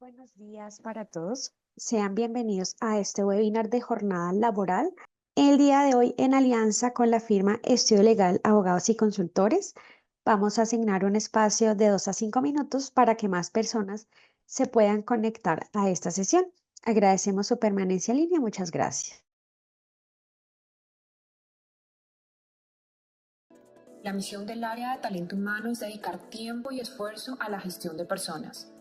Buenos días para todos. Sean bienvenidos a este webinar de jornada laboral. El día de hoy, en alianza con la firma Estudio Legal, Abogados y Consultores, vamos a asignar un espacio de 2 a 5 minutos para que más personas se puedan conectar a esta sesión. Agradecemos su permanencia en línea. Muchas gracias. La misión del área de talento humano es dedicar tiempo y esfuerzo a la gestión de personas.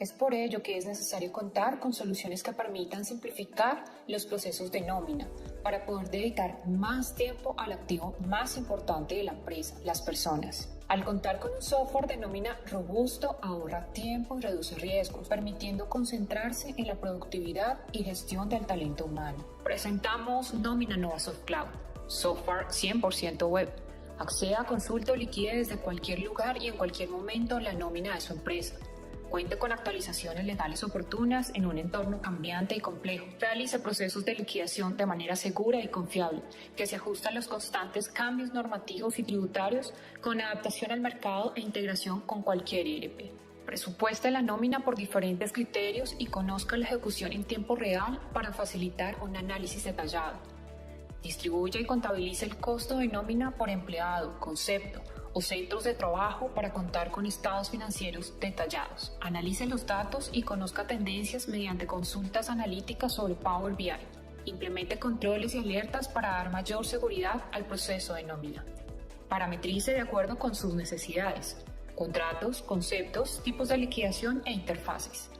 Es por ello que es necesario contar con soluciones que permitan simplificar los procesos de nómina para poder dedicar más tiempo al activo más importante de la empresa, las personas. Al contar con un software de nómina robusto, ahorra tiempo y reduce riesgos, permitiendo concentrarse en la productividad y gestión del talento humano. Presentamos Nómina Novasoft Cloud, software 100% web. Acceda, consulte o liquide desde cualquier lugar y en cualquier momento la nómina de su empresa. Cuente con actualizaciones legales oportunas en un entorno cambiante y complejo. Realice procesos de liquidación de manera segura y confiable, que se ajusta a los constantes cambios normativos y tributarios con adaptación al mercado e integración con cualquier ERP. Presupueste la nómina por diferentes criterios y conozca la ejecución en tiempo real para facilitar un análisis detallado. Distribuya y contabilice el costo de nómina por empleado, concepto o centros de trabajo para contar con estados financieros detallados. Analice los datos y conozca tendencias mediante consultas analíticas sobre Power BI. Implemente controles y alertas para dar mayor seguridad al proceso de nómina. Parametrice de acuerdo con sus necesidades, contratos, conceptos, tipos de liquidación e interfaces.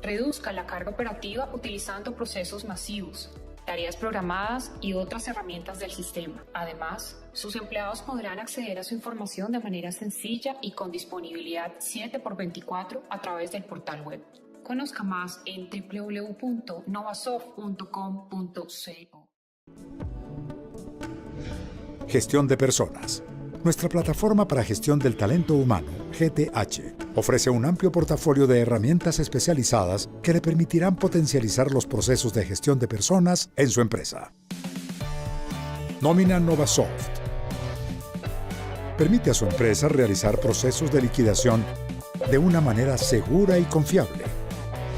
Reduzca la carga operativa utilizando procesos masivos, tareas programadas y otras herramientas del sistema. Además, sus empleados podrán acceder a su información de manera sencilla y con disponibilidad 7x24 a través del portal web. Conozca más en www.novasoft.com.co. Gestión de personas. Nuestra plataforma para gestión del talento humano, GTH, ofrece un amplio portafolio de herramientas especializadas que le permitirán potencializar los procesos de gestión de personas en su empresa. Nómina Novasoft. Permite a su empresa realizar procesos de liquidación de una manera segura y confiable,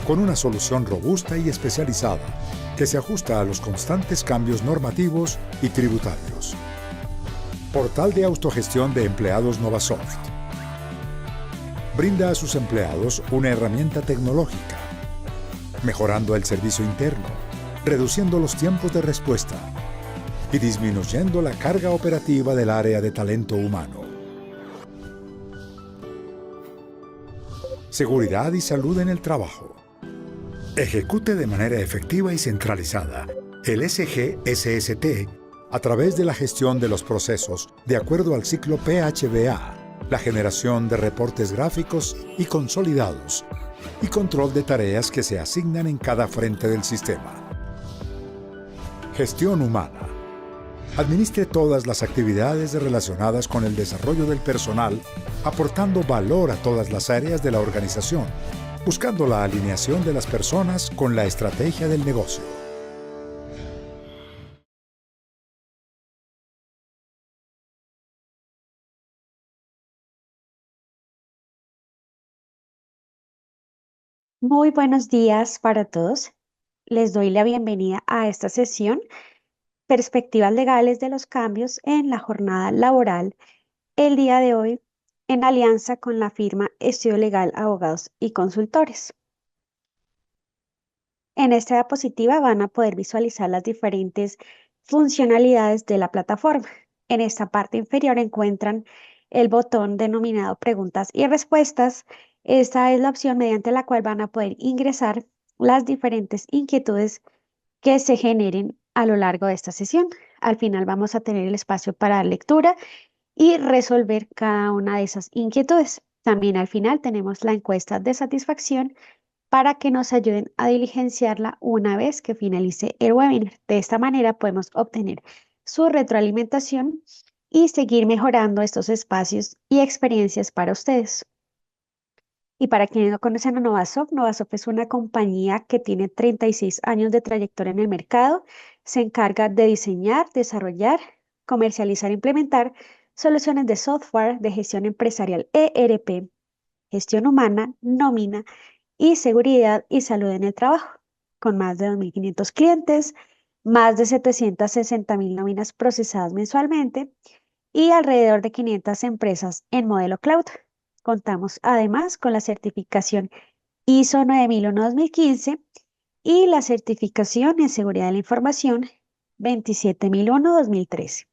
con una solución robusta y especializada que se ajusta a los constantes cambios normativos y tributarios. Portal de autogestión de empleados Novasoft. Brinda a sus empleados una herramienta tecnológica, mejorando el servicio interno, reduciendo los tiempos de respuesta y disminuyendo la carga operativa del área de talento humano. Seguridad y salud en el trabajo. Ejecute de manera efectiva y centralizada el SGSST a través de la gestión de los procesos de acuerdo al ciclo PHBA, la generación de reportes gráficos y consolidados y control de tareas que se asignan en cada frente del sistema. Gestión humana. Administre todas las actividades relacionadas con el desarrollo del personal, aportando valor a todas las áreas de la organización, buscando la alineación de las personas con la estrategia del negocio. Muy buenos días para todos. Les doy la bienvenida a esta sesión, Perspectivas legales de los cambios en la jornada laboral, el día de hoy en alianza con la firma Estudio Legal, Abogados y Consultores. En esta diapositiva van a poder visualizar las diferentes funcionalidades de la plataforma. En esta parte inferior encuentran el botón denominado Preguntas y Respuestas. Esta es la opción mediante la cual van a poder ingresar las diferentes inquietudes que se generen a lo largo de esta sesión. Al final vamos a tener el espacio para lectura y resolver cada una de esas inquietudes. También al final tenemos la encuesta de satisfacción para que nos ayuden a diligenciarla una vez que finalice el webinar. De esta manera podemos obtener su retroalimentación y seguir mejorando estos espacios y experiencias para ustedes. Y para quienes no conocen a Novasoft, Novasoft es una compañía que tiene 36 años de trayectoria en el mercado. Se encarga de diseñar, desarrollar, comercializar e implementar soluciones de software de gestión empresarial ERP, gestión humana, nómina y seguridad y salud en el trabajo, con más de 2.500 clientes, más de 760.000 nóminas procesadas mensualmente y alrededor de 500 empresas en modelo cloud. Contamos además con la certificación ISO 9001-2015 y la certificación en seguridad de la información 27001-2013.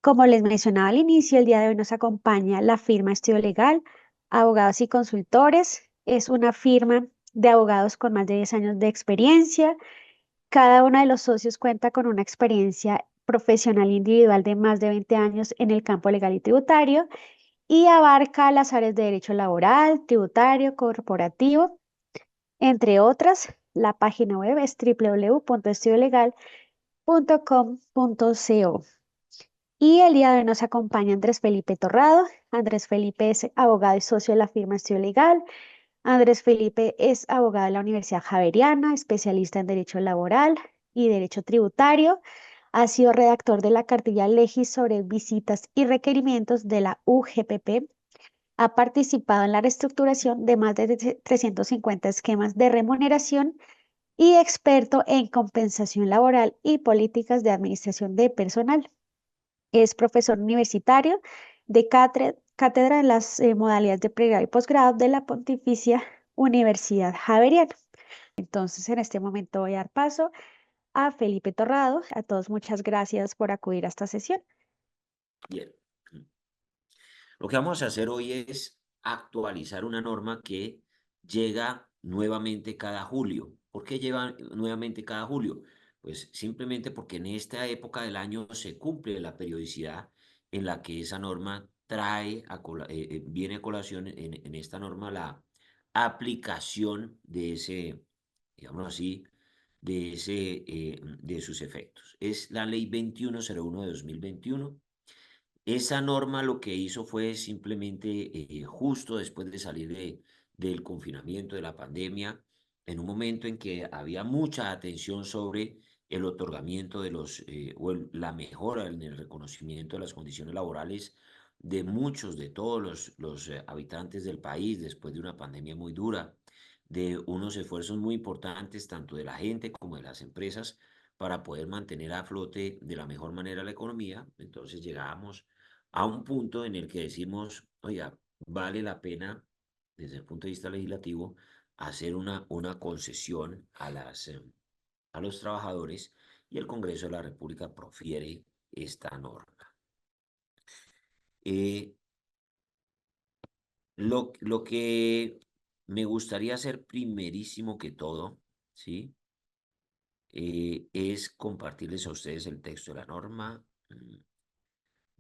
Como les mencionaba al inicio, el día de hoy nos acompaña la firma Estudio Legal, Abogados y Consultores. Es una firma de abogados con más de 10 años de experiencia. Cada uno de los socios cuenta con una experiencia profesional individual de más de 20 años en el campo legal y tributario y abarca las áreas de derecho laboral, tributario, corporativo, entre otras. La página web es www.estudiolegal.com.co. Y el día de hoy nos acompaña Andrés Felipe Torrado. Andrés Felipe es abogado y socio de la firma Estudio Legal. Andrés Felipe es abogado de la Universidad Javeriana, especialista en Derecho Laboral y Derecho Tributario. Ha sido redactor de la cartilla Legis sobre visitas y requerimientos de la UGPP. Ha participado en la reestructuración de más de 350 esquemas de remuneración y experto en compensación laboral y políticas de administración de personal. Es profesor universitario de cátedra en las modalidades de pregrado y posgrado de la Pontificia Universidad Javeriana. Entonces, en este momento voy a dar paso a Felipe Torrado. A todos, muchas gracias por acudir a esta sesión. Bien. Lo que vamos a hacer hoy es actualizar una norma que llega nuevamente cada julio. ¿Por qué lleva nuevamente cada julio? Pues simplemente porque en esta época del año se cumple la periodicidad en la que esa norma viene a colación en esta norma la aplicación de ese, digamos así, de sus efectos. Es la ley 2101 de 2021. Esa norma lo que hizo fue simplemente, justo después de salir del confinamiento, de la pandemia, en un momento en que había mucha atención sobre el otorgamiento la mejora en el reconocimiento de las condiciones laborales de muchos, de todos los habitantes del país, después de una pandemia muy dura, de unos esfuerzos muy importantes, tanto de la gente como de las empresas, para poder mantener a flote de la mejor manera la economía. Entonces llegábamos a un punto en el que decimos, oiga, vale la pena, desde el punto de vista legislativo, hacer una concesión a los trabajadores, y el Congreso de la República profiere esta norma. Eh, lo que me gustaría hacer primerísimo que todo, ¿sí? Es compartirles a ustedes el texto de la norma.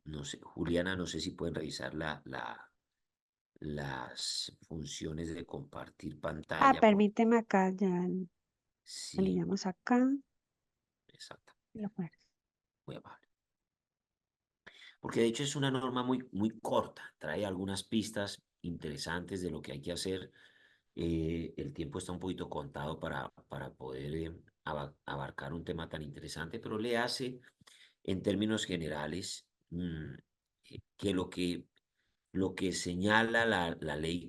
No sé, Juliana, no sé si pueden revisar las funciones de compartir pantalla. Permíteme acá, ya Sí, alineamos acá. exacto, Lo muero. muy amable. Porque de hecho es una norma muy, muy corta, trae algunas pistas interesantes de lo que hay que hacer. El tiempo está un poquito contado para poder abarcar un tema tan interesante, pero le hace, en términos generales, que lo que señala la ley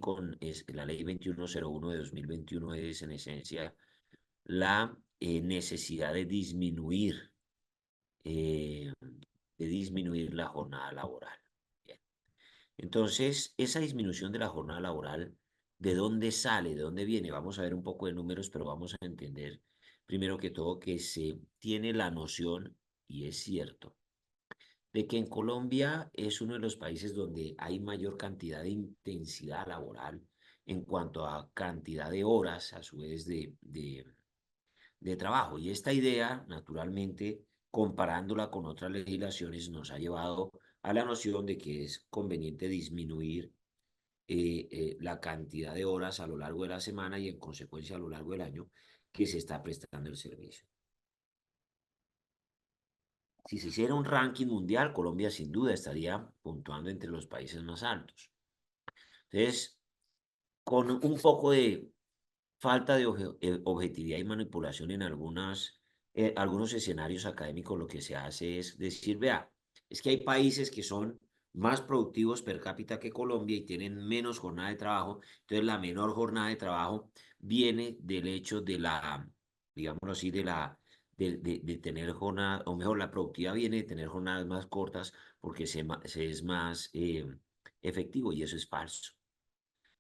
la ley 2101 de 2021 es en esencia la necesidad eh, de disminuir la jornada laboral. Bien. Entonces, esa disminución de la jornada laboral, ¿de dónde sale? ¿De dónde viene? Vamos a ver un poco de números, pero vamos a entender primero que todo que se tiene la noción, y es cierto, de que en Colombia es uno de los países donde hay mayor cantidad de intensidad laboral en cuanto a cantidad de horas, a su vez, de trabajo. Y esta idea, naturalmente, comparándola con otras legislaciones, nos ha llevado a la noción de que es conveniente disminuir la cantidad de horas a lo largo de la semana y, en consecuencia, a lo largo del año que se está prestando el servicio. Si se hiciera un ranking mundial, Colombia sin duda estaría puntuando entre los países más altos. Entonces, con un poco de falta de objetividad y manipulación en algunos escenarios académicos, lo que se hace es decir, vea, es que hay países que son más productivos per cápita que Colombia y tienen menos jornada de trabajo. Entonces, la menor jornada de trabajo viene del hecho de la, digámoslo así, de tener jornada, o mejor, la productividad viene de tener jornadas más cortas porque se es más efectivo y eso es falso.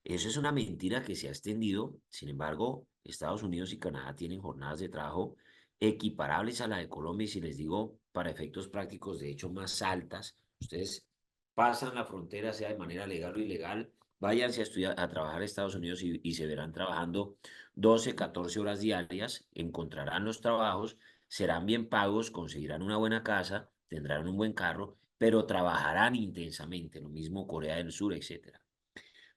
Eso es una mentira que se ha extendido. Sin embargo, Estados Unidos y Canadá tienen jornadas de trabajo equiparables a la de Colombia y si les digo, para efectos prácticos, de hecho, más altas. Ustedes pasan la frontera, sea de manera legal o ilegal, váyanse a estudiar, a trabajar a Estados Unidos y se verán trabajando 12, 14 horas diarias, encontrarán los trabajos, serán bien pagos, conseguirán una buena casa, tendrán un buen carro, pero trabajarán intensamente, lo mismo Corea del Sur, etcétera.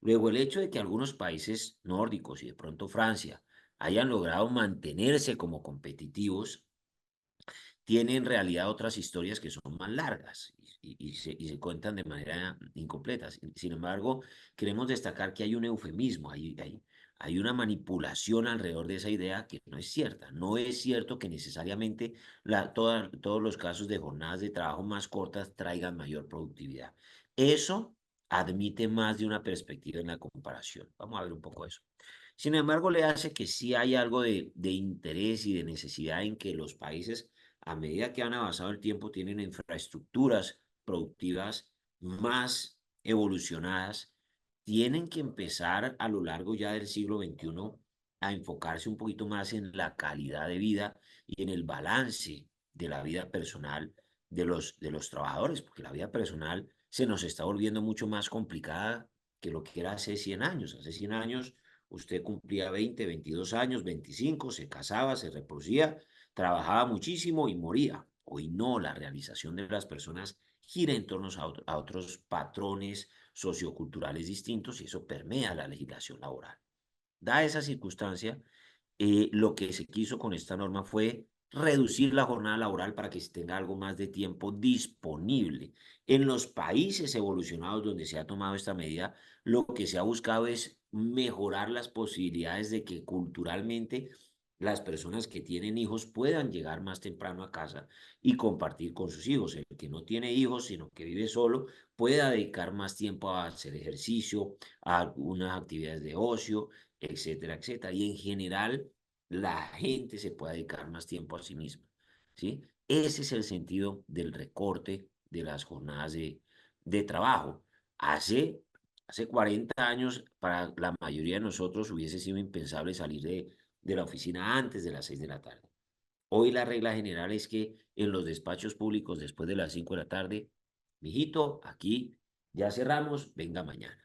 Luego, el hecho de que algunos países nórdicos y de pronto Francia hayan logrado mantenerse como competitivos, tiene en realidad otras historias que son más largas y se cuentan de manera incompleta. Sin embargo, queremos destacar que hay un eufemismo, hay una manipulación alrededor de esa idea que no es cierta. No es cierto que necesariamente todos los casos de jornadas de trabajo más cortas traigan mayor productividad. Eso admite más de una perspectiva en la comparación. Vamos a ver un poco eso. Sin embargo, le hace que sí hay algo de interés y de necesidad en que los países, a medida que han avanzado el tiempo, tienen infraestructuras productivas más evolucionadas, tienen que empezar a lo largo ya del siglo XXI a enfocarse un poquito más en la calidad de vida y en el balance de la vida personal de los trabajadores, porque la vida personal se nos está volviendo mucho más complicada que lo que era hace 100 años. Hace 100 años usted cumplía 20, 22 años, 25, se casaba, se reproducía, trabajaba muchísimo y moría. Hoy no, la realización de las personas gira en torno a otros patrones socioculturales distintos y eso permea la legislación laboral. Da esa circunstancia, lo que se quiso con esta norma fue reducir la jornada laboral para que se tenga algo más de tiempo disponible. En los países evolucionados donde se ha tomado esta medida, lo que se ha buscado es mejorar las posibilidades de que culturalmente las personas que tienen hijos puedan llegar más temprano a casa y compartir con sus hijos. El que no tiene hijos, sino que vive solo, pueda dedicar más tiempo a hacer ejercicio, a algunas actividades de ocio, etcétera, etcétera. Y en general, la gente se puede dedicar más tiempo a sí misma, ¿sí? Ese es el sentido del recorte de las jornadas de trabajo. Hace 40 años, para la mayoría de nosotros hubiese sido impensable salir de la oficina antes de las 6 de la tarde. Hoy la regla general es que en los despachos públicos, después de las 5 de la tarde, mijito, aquí ya cerramos, venga mañana.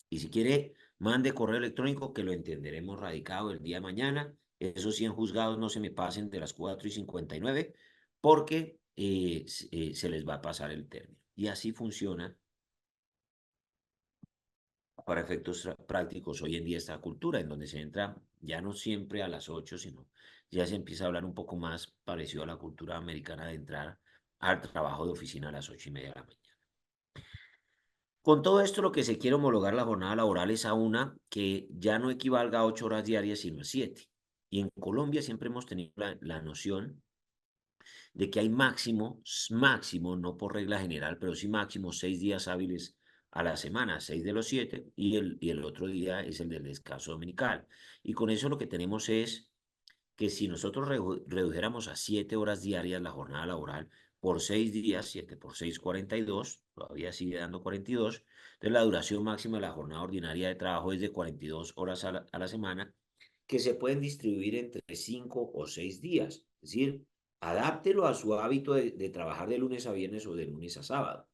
Y si quiere, mande correo electrónico que lo entenderemos radicado el día de mañana. Esos 100 juzgados no se me pasen de las 4:59 porque se les va a pasar el término. Y así funciona para efectos prácticos hoy en día esta cultura, en donde se entra ya no siempre a las 8, sino ya se empieza a hablar un poco más parecido a la cultura americana de entrar al trabajo de oficina a las 8:30 de la mañana. Con todo esto, lo que se quiere homologar la jornada laboral es a una que ya no equivalga a 8 horas diarias, sino a 7. Y en Colombia siempre hemos tenido la noción de que hay máximo, no por regla general, pero sí máximo 6 días hábiles a la semana, 6 de los 7, y el otro día es el del descanso dominical. Y con eso lo que tenemos es que si nosotros redujéramos a 7 horas diarias la jornada laboral por 6 días, 7 por 6, 42, todavía sigue dando 42, entonces la duración máxima de la jornada ordinaria de trabajo es de 42 horas a la semana, que se pueden distribuir entre 5 o 6 días, es decir, adáptelo a su hábito de trabajar de lunes a viernes o de lunes a sábado.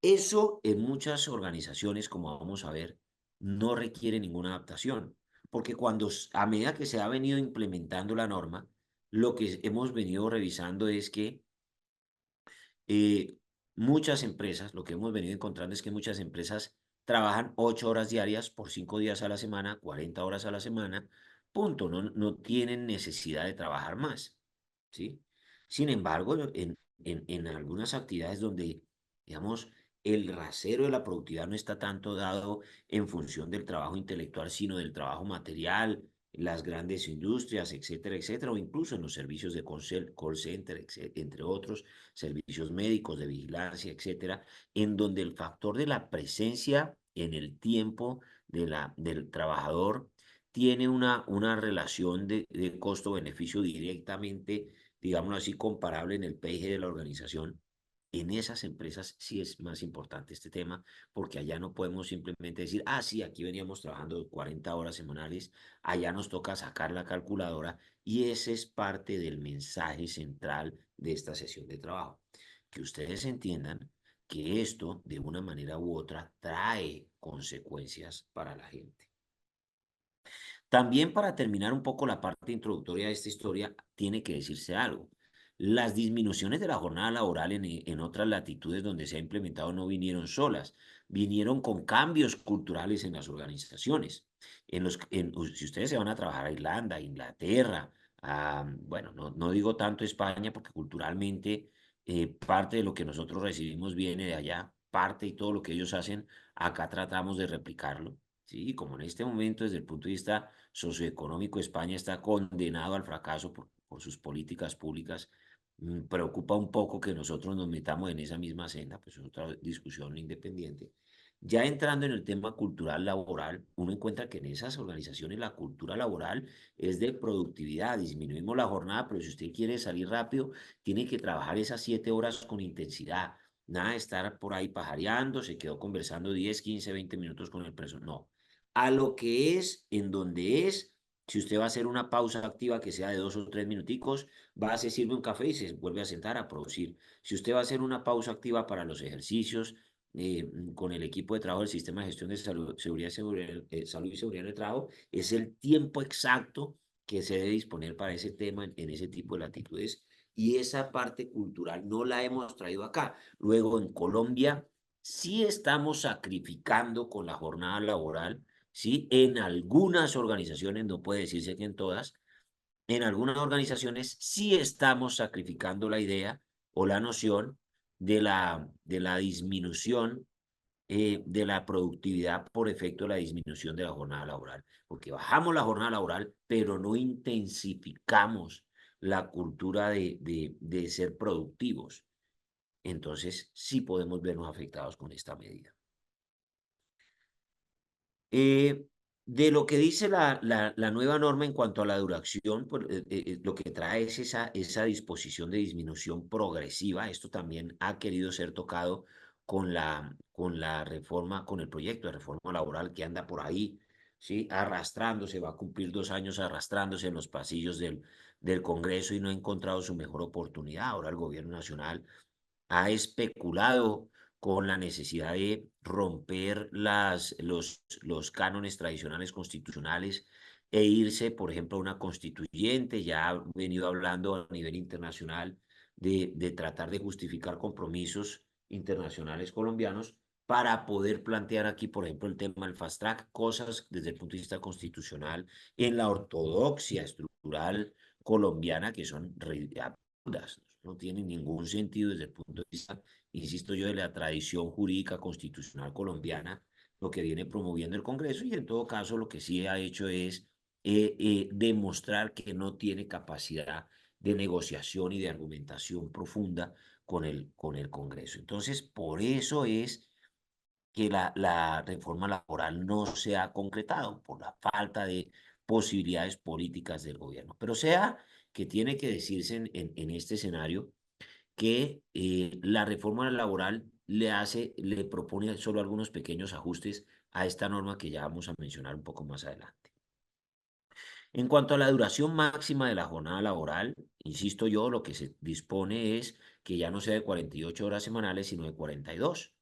Eso en muchas organizaciones, como vamos a ver, no requiere ninguna adaptación, porque a medida que se ha venido implementando la norma, lo que hemos venido revisando es que muchas empresas, lo que hemos venido encontrando es que muchas empresas trabajan 8 horas diarias por 5 días a la semana, 40 horas a la semana, punto, no tienen necesidad de trabajar más, ¿sí? Sin embargo, en algunas actividades donde, digamos, el rasero de la productividad no está tanto dado en función del trabajo intelectual, sino del trabajo material, las grandes industrias, etcétera, etcétera, o incluso en los servicios de call center, entre otros, servicios médicos, de vigilancia, etcétera, en donde el factor de la presencia en el tiempo del trabajador tiene una relación de costo-beneficio directamente, digámoslo así, comparable en el PIG de la organización. En esas empresas sí es más importante este tema, porque allá no podemos simplemente decir, ah, sí, aquí veníamos trabajando 40 horas semanales, allá nos toca sacar la calculadora, y ese es parte del mensaje central de esta sesión de trabajo. Que ustedes entiendan que esto, de una manera u otra, trae consecuencias para la gente. También, para terminar un poco la parte introductoria de esta historia, tiene que decirse algo. Las disminuciones de la jornada laboral en otras latitudes donde se ha implementado no vinieron solas, vinieron con cambios culturales en las organizaciones. Si ustedes se van a trabajar a Irlanda, a Inglaterra, bueno, no digo tanto España, porque culturalmente parte de lo que nosotros recibimos viene de allá, parte y todo lo que ellos hacen, acá tratamos de replicarlo. Sí, y como en este momento, desde el punto de vista socioeconómico, España está condenado al fracaso por sus políticas públicas. Preocupa un poco que nosotros nos metamos en esa misma senda, pues es otra discusión independiente. Ya entrando en el tema cultural laboral, uno encuentra que en esas organizaciones la cultura laboral es de productividad. Disminuimos la jornada, pero si usted quiere salir rápido, tiene que trabajar esas 7 horas con intensidad. Nada de estar por ahí pajareando, se quedó conversando 10, 15, 20 minutos con el preso. No, a lo que es, en donde es. Si usted va a hacer una pausa activa que sea de 2 o 3 minuticos, va, se sirve un café y se vuelve a sentar a producir. Si usted va a hacer una pausa activa para los ejercicios, con el equipo de trabajo del Sistema de Gestión de Salud y Seguridad en el Trabajo, es el tiempo exacto que se debe disponer para ese tema en ese tipo de latitudes. Y esa parte cultural no la hemos traído acá. Luego, en Colombia sí estamos sacrificando con la jornada laboral. ¿Sí? En algunas organizaciones, no puede decirse que en todas, en algunas organizaciones sí estamos sacrificando la idea o la noción de la disminución de la productividad por efecto de la disminución de la jornada laboral, porque bajamos la jornada laboral, pero no intensificamos la cultura de ser productivos. Entonces, sí podemos vernos afectados con esta medida. Eh, de lo que dice la nueva norma en cuanto a la duración, pues, lo que trae es esa disposición de disminución progresiva. Esto también ha querido ser tocado con la reforma, con el proyecto de reforma laboral que anda por ahí, ¿sí? Arrastrándose, va a cumplir 2 años arrastrándose en los pasillos del Congreso, y no ha encontrado su mejor oportunidad. Ahora el gobierno nacional ha especulado con la necesidad de romper los cánones tradicionales constitucionales e irse, por ejemplo, a una constituyente. Ya ha venido hablando a nivel internacional de tratar de justificar compromisos internacionales colombianos para poder plantear aquí, por ejemplo, el tema del fast track, cosas desde el punto de vista constitucional en la ortodoxia estructural colombiana que son absurdas. No tienen ningún sentido desde el punto de vista, insisto yo, de la tradición jurídica constitucional colombiana, lo que viene promoviendo el Congreso. Y en todo caso lo que sí ha hecho es demostrar que no tiene capacidad de negociación y de argumentación profunda con el Congreso. Entonces, por eso es que la reforma laboral no se ha concretado, por la falta de posibilidades políticas del gobierno. Pero sea que tiene que decirse en este escenario que la reforma laboral le propone solo algunos pequeños ajustes a esta norma que ya vamos a mencionar un poco más adelante. En cuanto a la duración máxima de la jornada laboral, insisto yo, lo que se dispone es que ya no sea de 48 horas semanales, sino de 42,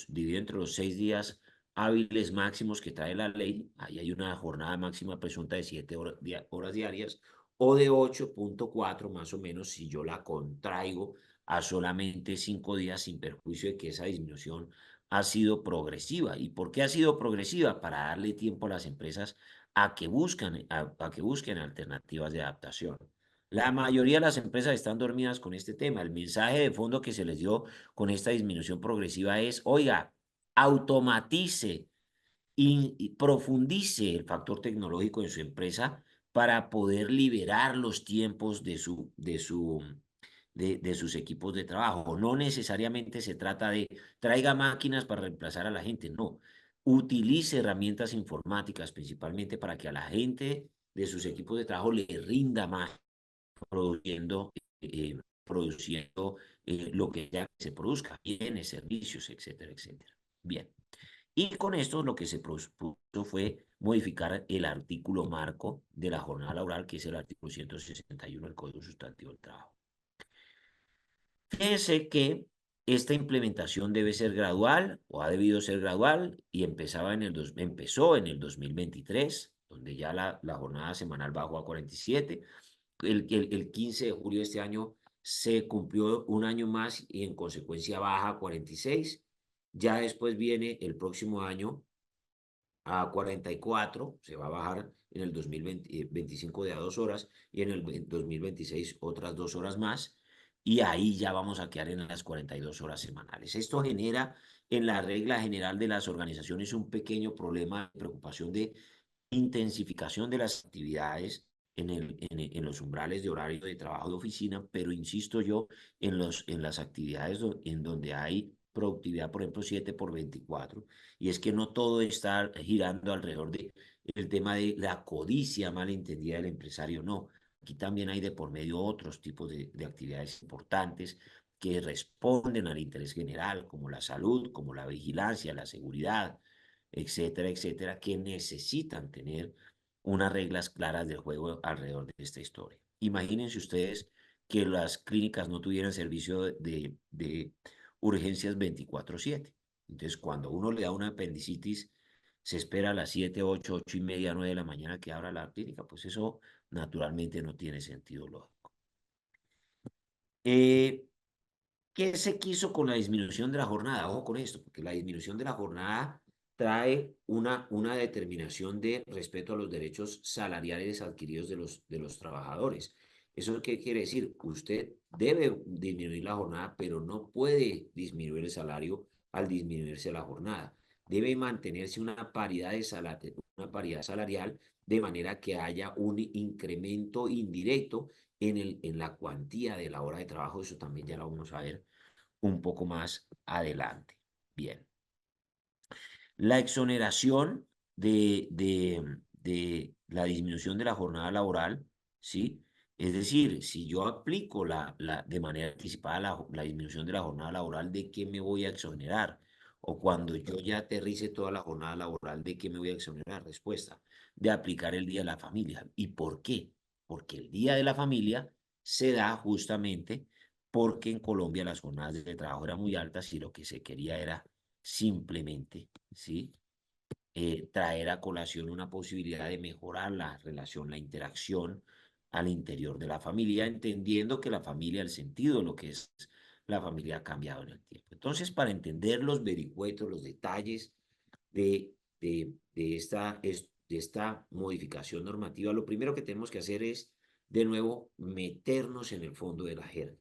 dividido entre los 6 días hábiles máximos que trae la ley. Ahí hay una jornada máxima presunta de 7 horas diarias, o de 8.4 más o menos si yo la contraigo a solamente 5 días, sin perjuicio de que esa disminución ha sido progresiva. ¿Y por qué ha sido progresiva? Para darle tiempo a las empresas a que busquen alternativas de adaptación. La mayoría de las empresas están dormidas con este tema. El mensaje de fondo que se les dio con esta disminución progresiva es: oiga, automatice y profundice el factor tecnológico en su empresa para poder liberar los tiempos de sus equipos de trabajo. No necesariamente se trata de traiga máquinas para reemplazar a la gente, no. Utilice herramientas informáticas principalmente para que a la gente de sus equipos de trabajo le rinda más produciendo, lo que ya se produzca, bienes, servicios, etcétera, etcétera. Bien. Y con esto lo que se propuso fue modificar el artículo marco de la jornada laboral, que es el artículo 161 del Código Sustantivo del Trabajo. Fíjense que esta implementación debe ser gradual o ha debido ser gradual y empezó en el 2023, donde ya la jornada semanal bajó a 47. El 15 de julio de este año se cumplió un año más y en consecuencia baja a 46. Ya después viene el próximo año a 44, se va a bajar en el 2025 de a 2 horas y en el 2026 otras 2 horas más y ahí ya vamos a quedar en las 42 horas semanales. Esto genera en la regla general de las organizaciones un pequeño problema de preocupación de intensificación de las actividades en los umbrales de horario de trabajo de oficina, pero insisto yo en las actividades en donde hay productividad, por ejemplo, 7 por 24, y es que no todo está girando alrededor del tema de la codicia malentendida del empresario, no. Aquí también hay de por medio otros tipos de actividades importantes que responden al interés general, como la salud, como la vigilancia, la seguridad, etcétera, etcétera, que necesitan tener unas reglas claras del juego alrededor de esta historia. Imagínense ustedes que las clínicas no tuvieran servicio de urgencias 24/7. Entonces, cuando uno le da una apendicitis, se espera a las 7, 8, 8 y media, 9 de la mañana que abra la clínica. Pues eso naturalmente no tiene sentido lógico. Eh, ¿Qué se quiso con la disminución de la jornada? Ojo con esto, porque la disminución de la jornada trae una determinación de respeto a los derechos salariales adquiridos de los trabajadores. ¿Eso qué quiere decir? Usted debe disminuir la jornada, pero no puede disminuir el salario al disminuirse la jornada. Debe mantenerse una paridad salarial de manera que haya un incremento indirecto en la cuantía de la hora de trabajo. Eso también ya lo vamos a ver un poco más adelante. Bien. La exoneración de la disminución de la jornada laboral, ¿sí? Es decir, si yo aplico de manera anticipada la disminución de la jornada laboral, ¿de qué me voy a exonerar? O cuando yo ya aterrice toda la jornada laboral, ¿de qué me voy a exonerar? Respuesta, de aplicar el Día de la Familia. ¿Y por qué? Porque el Día de la Familia se da justamente porque en Colombia las jornadas de trabajo eran muy altas y lo que se quería era simplemente, ¿sí? Traer a colación una posibilidad de mejorar la relación, la interacción al interior de la familia, entendiendo que la familia, el sentido de lo que es la familia ha cambiado en el tiempo. Entonces, para entender los vericuetos, los detalles de esta modificación normativa, lo primero que tenemos que hacer es, de nuevo, meternos en el fondo de la jerga.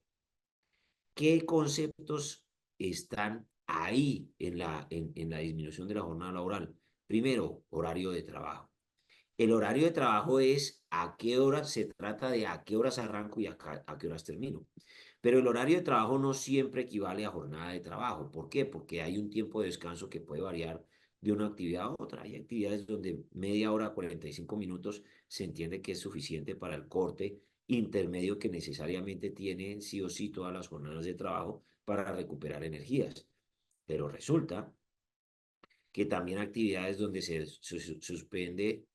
¿Qué conceptos están ahí en la disminución de la jornada laboral? Primero, horario de trabajo. El horario de trabajo es a qué horas se trata de a qué horas arranco y a qué horas termino. Pero el horario de trabajo no siempre equivale a jornada de trabajo. ¿Por qué? Porque hay un tiempo de descanso que puede variar de una actividad a otra. Hay actividades donde media hora, 45 minutos se entiende que es suficiente para el corte intermedio que necesariamente tiene sí o sí todas las jornadas de trabajo para recuperar energías. Pero resulta que también actividades donde se suspende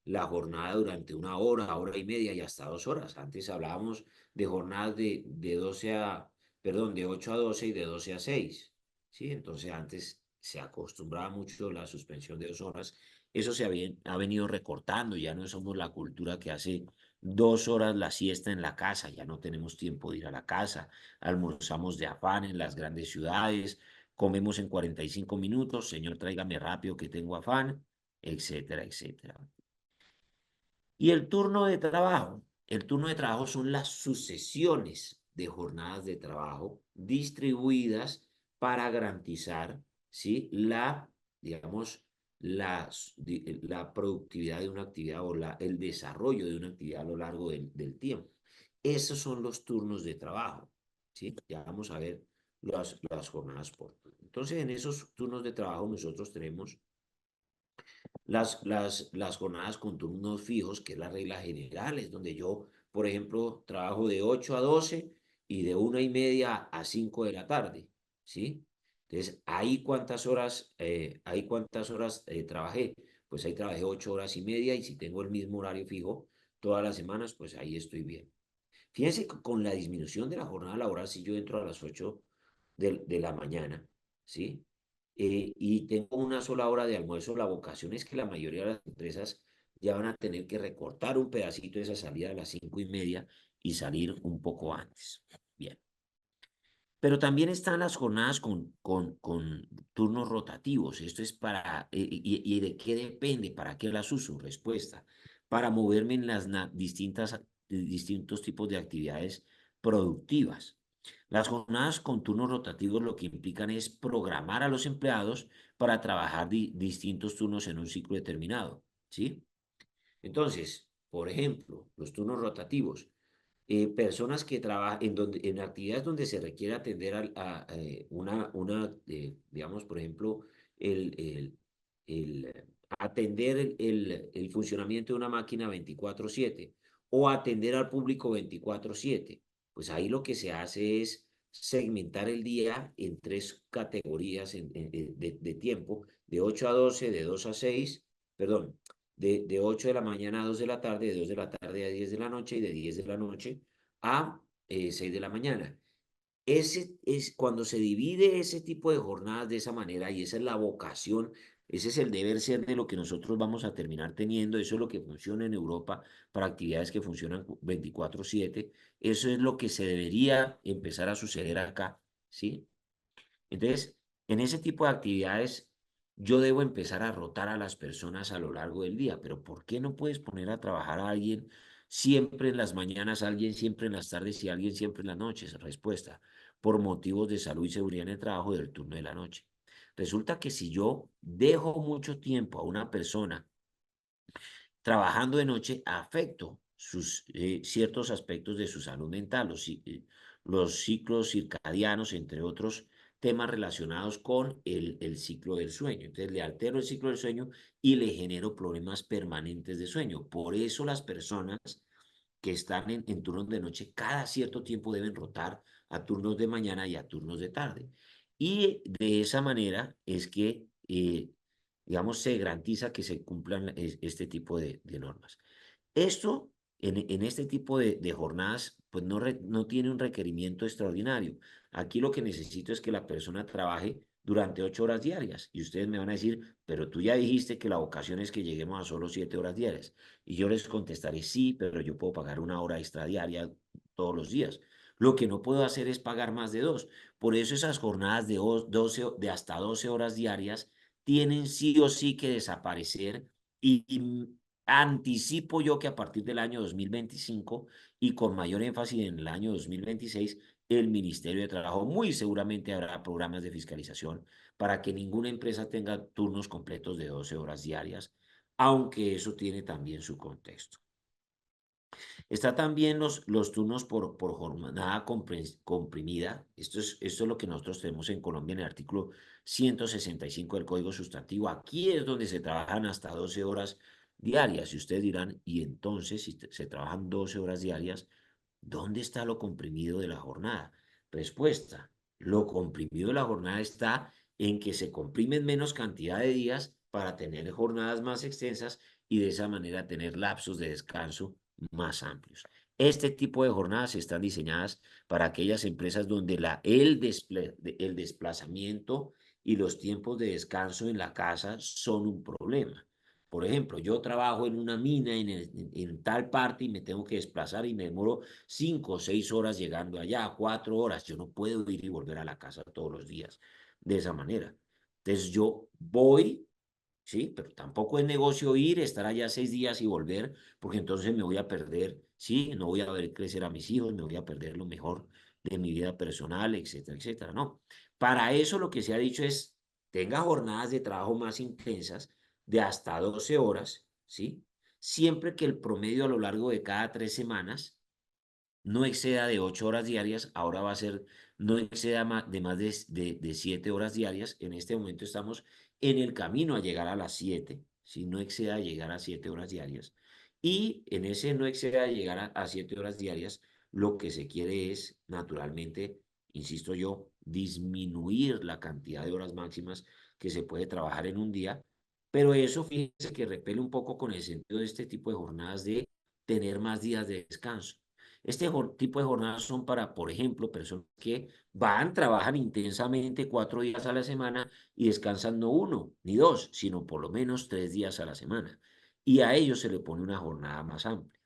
la jornada durante una hora, hora y media y hasta 2 horas. Antes hablábamos de jornadas de 8 a 12 y de 12 a 6. ¿Sí? Entonces antes se acostumbraba mucho la suspensión de 2 horas. Eso ha venido recortando, ya no somos la cultura que hace 2 horas la siesta en la casa, ya no tenemos tiempo de ir a la casa, almorzamos de afán en las grandes ciudades, comemos en 45 minutos, señor, tráigame rápido que tengo afán, etcétera, etcétera. Y el turno de trabajo. El turno de trabajo son las sucesiones de jornadas de trabajo distribuidas para garantizar, ¿sí?, la digamos, la productividad de una actividad o el desarrollo de una actividad a lo largo del tiempo. Esos son los turnos de trabajo, ¿sí? Ya vamos a ver las jornadas por turno. Entonces, en esos turnos de trabajo nosotros tenemos las jornadas con turnos fijos, que es la regla general, es donde yo, por ejemplo, trabajo de 8 a 12 y de 1:30 a 5 de la tarde, ¿sí? Entonces, ¿ahí cuántas horas trabajé? Pues ahí trabajé 8 horas y media y si tengo el mismo horario fijo todas las semanas, pues ahí estoy bien. Fíjense que con la disminución de la jornada laboral, si yo entro a las 8 de la mañana, ¿sí? Y tengo una sola hora de almuerzo, la vocación es que la mayoría de las empresas ya van a tener que recortar un pedacito de esa salida a las 5:30 y salir un poco antes. Bien. Pero también están las jornadas con turnos rotativos. Esto es ¿y de qué depende? ¿Para qué las uso? Respuesta. Para moverme en las distintos tipos de actividades productivas. Las jornadas con turnos rotativos lo que implican es programar a los empleados para trabajar distintos turnos en un ciclo determinado, ¿sí? Entonces, por ejemplo, los turnos rotativos personas que trabajan en actividades donde se requiere atender digamos, por ejemplo, atender el funcionamiento de una máquina 24/7 o atender al público 24/7. Pues ahí lo que se hace es segmentar el día en tres categorías de tiempo, de 8 a 12, de 2 a 6, perdón, de 8 de la mañana a 2 de la tarde, de 2 de la tarde a 10 de la noche y de 10 de la noche a 6 de la mañana. Ese es cuando se divide ese tipo de jornadas de esa manera y esa es la vocación, ese es el deber ser de lo que nosotros vamos a terminar teniendo, eso es lo que funciona en Europa para actividades que funcionan 24/7, eso es lo que se debería empezar a suceder acá, ¿sí? Entonces, en ese tipo de actividades, yo debo empezar a rotar a las personas a lo largo del día, pero ¿por qué no puedes poner a trabajar a alguien siempre en las mañanas, alguien siempre en las tardes y alguien siempre en las noches? Respuesta, por motivos de salud y seguridad en el trabajo del turno de la noche. Resulta que si yo dejo mucho tiempo a una persona trabajando de noche, afecto ciertos aspectos de su salud mental, los ciclos circadianos, entre otros temas relacionados con el ciclo del sueño. Entonces le altero el ciclo del sueño y le genero problemas permanentes de sueño. Por eso las personas que están en turnos de noche cada cierto tiempo deben rotar a turnos de mañana y a turnos de tarde. Y de esa manera es que digamos, se garantiza que se cumplan este tipo de normas. Esto, en este tipo de jornadas, pues no tiene un requerimiento extraordinario. Aquí lo que necesito es que la persona trabaje durante 8 horas diarias. Y ustedes me van a decir, pero tú ya dijiste que la vocación es que lleguemos a solo 7 horas diarias. Y yo les contestaré, sí, pero yo puedo pagar una hora extra diaria todos los días. Lo que no puedo hacer es pagar más de dos. Por eso esas jornadas de hasta 12 horas diarias tienen sí o sí que desaparecer y anticipo yo que a partir del año 2025 y con mayor énfasis en el año 2026, el Ministerio de Trabajo muy seguramente habrá programas de fiscalización para que ninguna empresa tenga turnos completos de 12 horas diarias, aunque eso tiene también su contexto. Está también los turnos por jornada comprimida. Esto es lo que nosotros tenemos en Colombia en el artículo 165 del Código Sustantivo. Aquí es donde se trabajan hasta 12 horas diarias. Y ustedes dirán, y entonces, si se trabajan 12 horas diarias, ¿dónde está lo comprimido de la jornada? Respuesta, lo comprimido de la jornada está en que se comprimen menos cantidad de días para tener jornadas más extensas y de esa manera tener lapsos de descanso más amplios. Este tipo de jornadas están diseñadas para aquellas empresas donde el desplazamiento y los tiempos de descanso en la casa son un problema. Por ejemplo, yo trabajo en una mina en tal parte y me tengo que desplazar y me demoro 5 o 6 horas llegando allá, 4 horas. Yo no puedo ir y volver a la casa todos los días de esa manera. Entonces yo voy, sí, pero tampoco es negocio ir, estar allá 6 días y volver, porque entonces me voy a perder, sí, no voy a ver crecer a mis hijos, me voy a perder lo mejor de mi vida personal, etcétera, etcétera. No. Para eso lo que se ha dicho es tenga jornadas de trabajo más intensas de hasta 12 horas, ¿sí? Siempre que el promedio a lo largo de cada 3 semanas no exceda de 8 horas diarias, ahora va a ser, no exceda de más de 7 horas diarias. En este momento estamos en el camino a llegar a las 7, si no exceda llegar a 7 horas diarias. Y en ese no exceda llegar a 7 horas diarias, lo que se quiere es, naturalmente, insisto yo, disminuir la cantidad de horas máximas que se puede trabajar en un día, pero eso fíjense que repele un poco con el sentido de este tipo de jornadas de tener más días de descanso. Este tipo de jornadas son para, por ejemplo, personas que van, trabajan intensamente 4 días a la semana y descansan no uno ni dos, sino por lo menos 3 días a la semana. Y a ellos se le pone una jornada más amplia.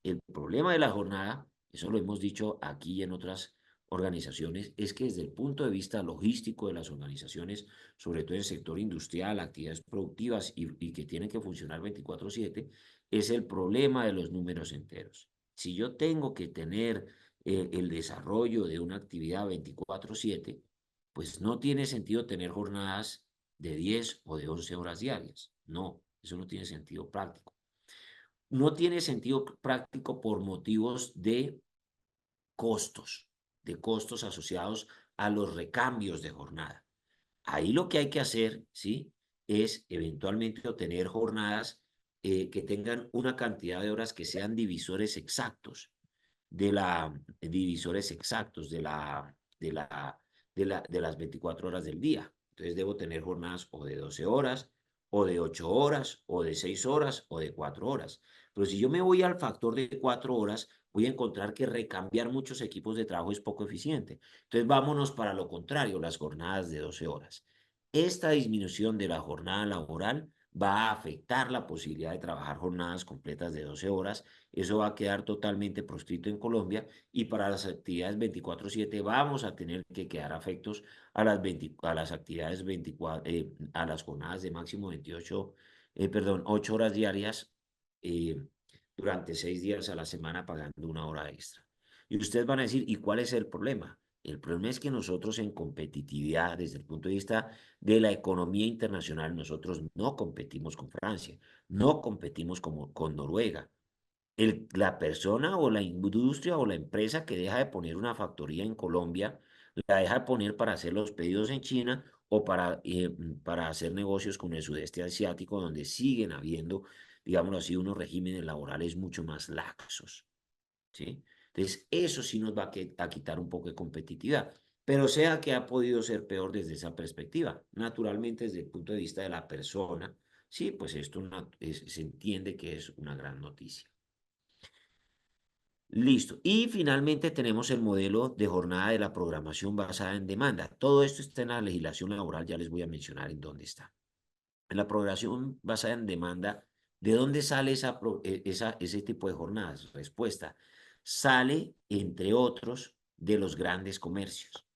El problema de la jornada, eso lo hemos dicho aquí y en otras organizaciones, es que desde el punto de vista logístico de las organizaciones, sobre todo en el sector industrial, actividades productivas y que tienen que funcionar 24/7, es el problema de los números enteros. Si yo tengo que tener el desarrollo de una actividad 24/7, pues no tiene sentido tener jornadas de 10 o de 11 horas diarias. No, eso no tiene sentido práctico. No tiene sentido práctico por motivos costos, de costos asociados a los recambios de jornada. Ahí lo que hay que hacer, ¿sí? Es eventualmente obtener jornadas que tengan una cantidad de horas que sean divisores exactos de las 24 horas del día. Entonces debo tener jornadas o de 12 horas, o de 8 horas, o de 6 horas, o de 4 horas. Pero si yo me voy al factor de 4 horas, voy a encontrar que recambiar muchos equipos de trabajo es poco eficiente. Entonces vámonos para lo contrario, las jornadas de 12 horas. Esta disminución de la jornada laboral va a afectar la posibilidad de trabajar jornadas completas de 12 horas. Eso va a quedar totalmente proscrito en Colombia y para las actividades 24/7 vamos a tener que quedar afectos a las actividades 24, a las jornadas de máximo 8 horas diarias eh, durante 6 días a la semana pagando una hora extra. Y ustedes van a decir, ¿y cuál es el problema? El problema es que nosotros en competitividad, desde el punto de vista de la economía internacional, nosotros no competimos con Francia, no competimos con Noruega. La persona o la industria o la empresa que deja de poner una factoría en Colombia, la deja de poner para hacer los pedidos en China o para hacer negocios con el sudeste asiático, donde siguen habiendo, digámoslo así, unos regímenes laborales mucho más laxos, ¿sí? Entonces, eso sí nos va a quitar un poco de competitividad, pero sea que ha podido ser peor desde esa perspectiva. Naturalmente, desde el punto de vista de la persona, sí, pues esto se entiende que es una gran noticia. Listo. Y finalmente tenemos el modelo de jornada de la programación basada en demanda. Todo esto está en la legislación laboral, ya les voy a mencionar en dónde está. En la programación basada en demanda, ¿de dónde sale ese tipo de jornadas? Respuesta, sale, entre otros, de los grandes comercios.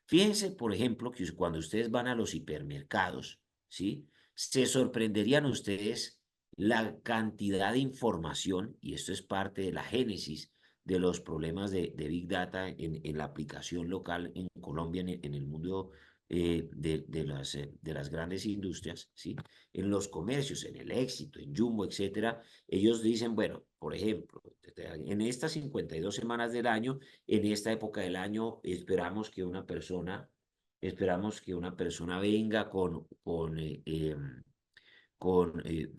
Fíjense, por ejemplo, que cuando ustedes van a los hipermercados, ¿sí? Se sorprenderían ustedes la cantidad de información, y esto es parte de la génesis de los problemas de Big Data en la aplicación local en Colombia, en el mundo de las grandes industrias, ¿sí? En los comercios, en el Éxito, en Jumbo, etcétera, ellos dicen, bueno, por ejemplo, en estas 52 semanas del año, en esta época del año esperamos que una persona venga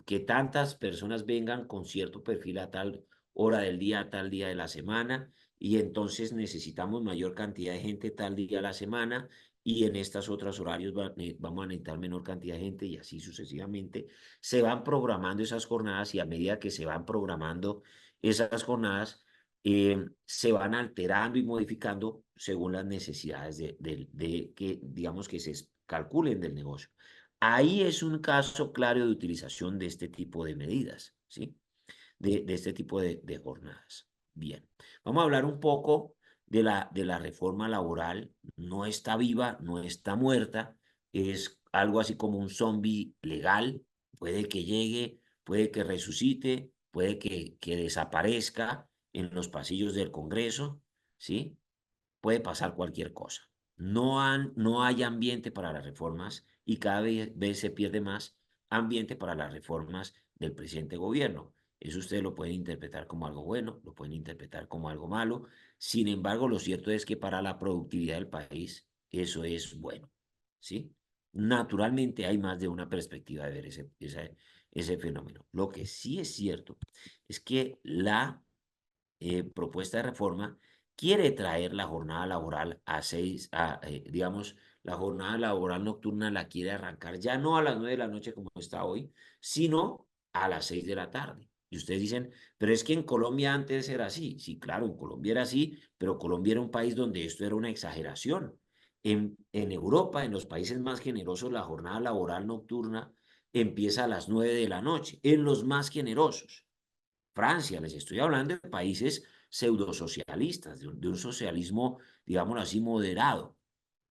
que tantas personas vengan con cierto perfil a tal hora del día, a tal día de la semana, y entonces necesitamos mayor cantidad de gente tal día a la semana, y en estos otros horarios vamos a necesitar menor cantidad de gente, y así sucesivamente. Se van programando esas jornadas, y a medida que se van programando esas jornadas, se van alterando y modificando según las necesidades de que, digamos, que se calculen del negocio. Ahí es un caso claro de utilización de este tipo de medidas, ¿sí? De este tipo de jornadas. Bien, vamos a hablar un poco de la reforma laboral. No está viva, no está muerta, es algo así como un zombie legal. Puede que llegue, puede que resucite, puede que desaparezca en los pasillos del Congreso, ¿sí? Puede pasar cualquier cosa. No hay ambiente para las reformas y cada vez se pierde más ambiente para las reformas del presente gobierno. Eso ustedes lo pueden interpretar como algo bueno, lo pueden interpretar como algo malo. Sin embargo, lo cierto es que para la productividad del país eso es bueno, ¿sí? Naturalmente hay más de una perspectiva de ver ese fenómeno. Lo que sí es cierto es que la propuesta de reforma quiere traer la jornada laboral digamos, la jornada laboral nocturna la quiere arrancar ya no a las 9 de la noche como está hoy, sino a las 6 de la tarde. Y ustedes dicen, pero es que en Colombia antes era así. Sí, claro, en Colombia era así, pero Colombia era un país donde esto era una exageración. En Europa, en los países más generosos, la jornada laboral nocturna empieza a las 9 de la noche, en los más generosos. Francia, les estoy hablando de países pseudosocialistas, de un socialismo, digámoslo así, moderado.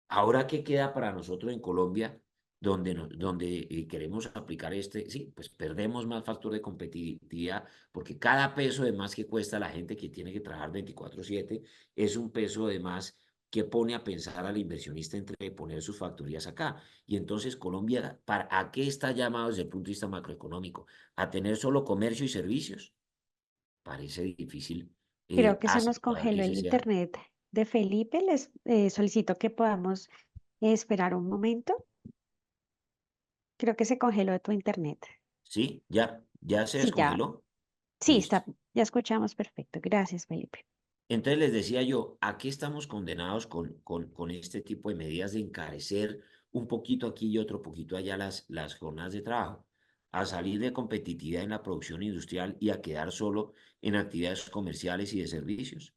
Ahora, ¿qué queda para nosotros en Colombia, donde queremos aplicar sí, pues perdemos más factor de competitividad, porque cada peso de más que cuesta la gente que tiene que trabajar 24/7 es un peso de más que pone a pensar al inversionista entre poner sus factorías acá. Y entonces Colombia, ¿a qué está llamado desde el punto de vista macroeconómico? ¿A tener solo comercio y servicios? Parece difícil Creo que se nos asegurar que congeló el ese sea. internet de Felipe. Les solicito que podamos esperar un momento. Creo que se congeló tu internet. ¿Sí? ¿Ya se Sí, ya. descongeló? Sí, Listo. está. Ya escuchamos perfecto. Gracias, Felipe. Entonces les decía yo, ¿a qué estamos condenados con este tipo de medidas de encarecer un poquito aquí y otro poquito allá las jornadas de trabajo? A salir de competitividad en la producción industrial y a quedar solo en actividades comerciales y de servicios.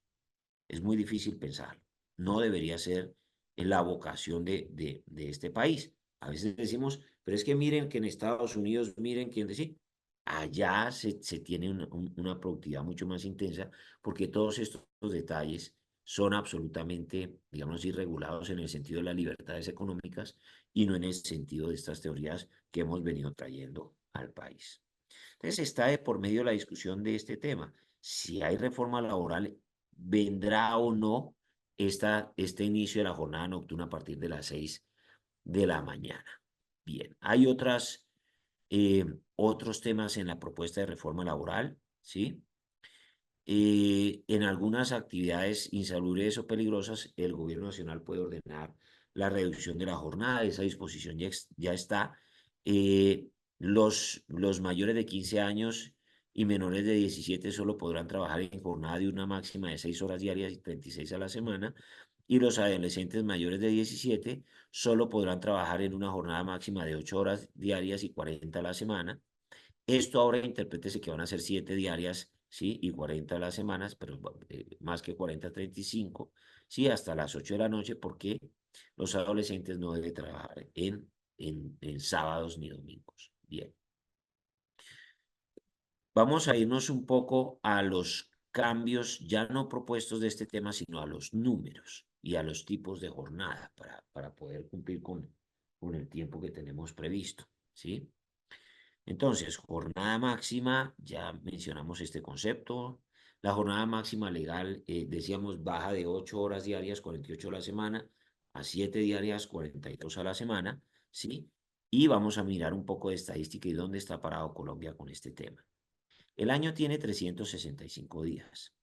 Es muy difícil pensarlo. No debería ser la vocación de este país. A veces decimos, pero es que miren que en Estados Unidos, miren quién decir, allá se tiene una productividad mucho más intensa porque todos estos detalles son absolutamente, digamos, irregulados en el sentido de las libertades económicas y no en el sentido de estas teorías que hemos venido trayendo al país. Entonces está de por medio la discusión de este tema. Si hay reforma laboral, vendrá o no este inicio de la jornada nocturna a partir de las 6 de la mañana. Bien, hay otros temas en la propuesta de reforma laboral, ¿sí? En algunas actividades insalubres o peligrosas, el gobierno nacional puede ordenar la reducción de la jornada. Esa disposición ya está. Los mayores de 15 años y menores de 17 solo podrán trabajar en jornada de una máxima de 6 horas diarias y 36 a la semana. Y los adolescentes mayores de 17 solo podrán trabajar en una jornada máxima de 8 horas diarias y 40 a la semana. Esto ahora interprétese que van a ser 7 diarias, ¿sí? Y 40 a las semanas, pero más que 40, 35, ¿sí? Hasta las 8 de la noche, porque los adolescentes no deben trabajar en sábados ni domingos. Bien. Vamos a irnos un poco a los cambios ya no propuestos de este tema, sino a los números y a los tipos de jornada para poder cumplir con el tiempo que tenemos previsto, ¿sí? Entonces, jornada máxima, ya mencionamos este concepto. La jornada máxima legal, decíamos, baja de 8 horas diarias, 48 a la semana, a 7 diarias, 42 a la semana, ¿sí? Y vamos a mirar un poco de estadística y dónde está parado Colombia con este tema. El año tiene 365 días.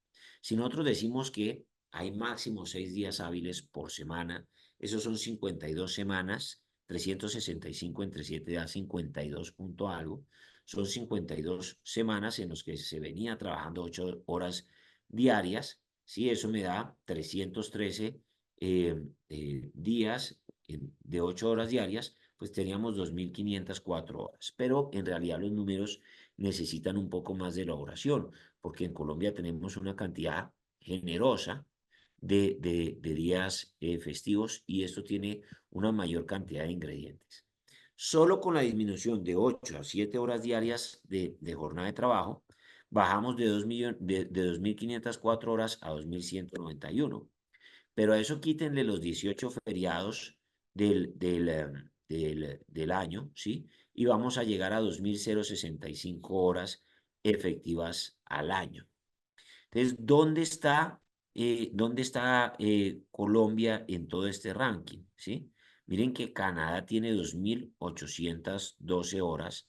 Si nosotros decimos que hay máximo 6 días hábiles por semana, esos son 52 semanas, 365 entre 7 da 52 punto algo, son 52 semanas en las que se venía trabajando 8 horas diarias, ¿sí? Eso me da 313 días de 8 horas diarias, pues teníamos 2.504 horas, pero en realidad los números necesitan un poco más de elaboración, porque en Colombia tenemos una cantidad generosa de días festivos y esto tiene una mayor cantidad de ingredientes. Solo con la disminución de 8 a 7 horas diarias de jornada de trabajo, bajamos de 2.504 horas a 2.191. Pero a eso quítenle los 18 feriados del año, ¿sí? Y vamos a llegar a 2.065 horas efectivas al año. Entonces, ¿dónde está Colombia en todo este ranking? ¿Sí? Miren que Canadá tiene 2.812 horas